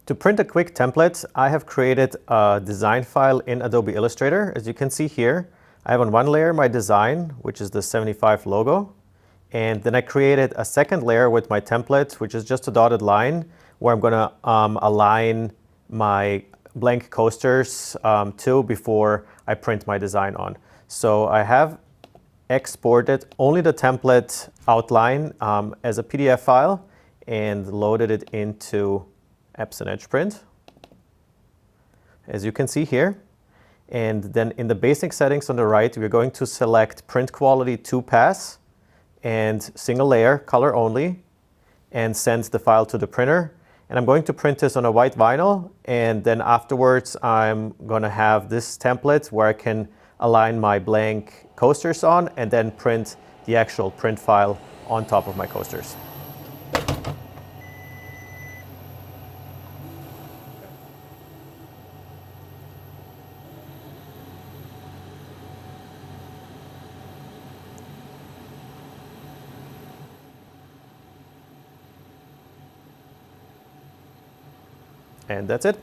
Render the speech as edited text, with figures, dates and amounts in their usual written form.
To print a quick template, I have created a design file in Adobe Illustrator. As you can see here, I have on one layer my design, which is the 75 logo. And then I created a second layer with my template, which is just a dotted line, where I'm going to align my blank coasters to before I print my design on. So I have exported only the template outline as a PDF file and loaded it into Epson Edge Print, as you can see here. And then in the basic settings on the right, we're going to select print quality 2-pass and single layer, color only, and send the file to the printer. And I'm going to print this on a white vinyl, and then afterwards I'm going to have this template where I can align my blank coasters on and then print the actual print file on top of my coasters. And that's it.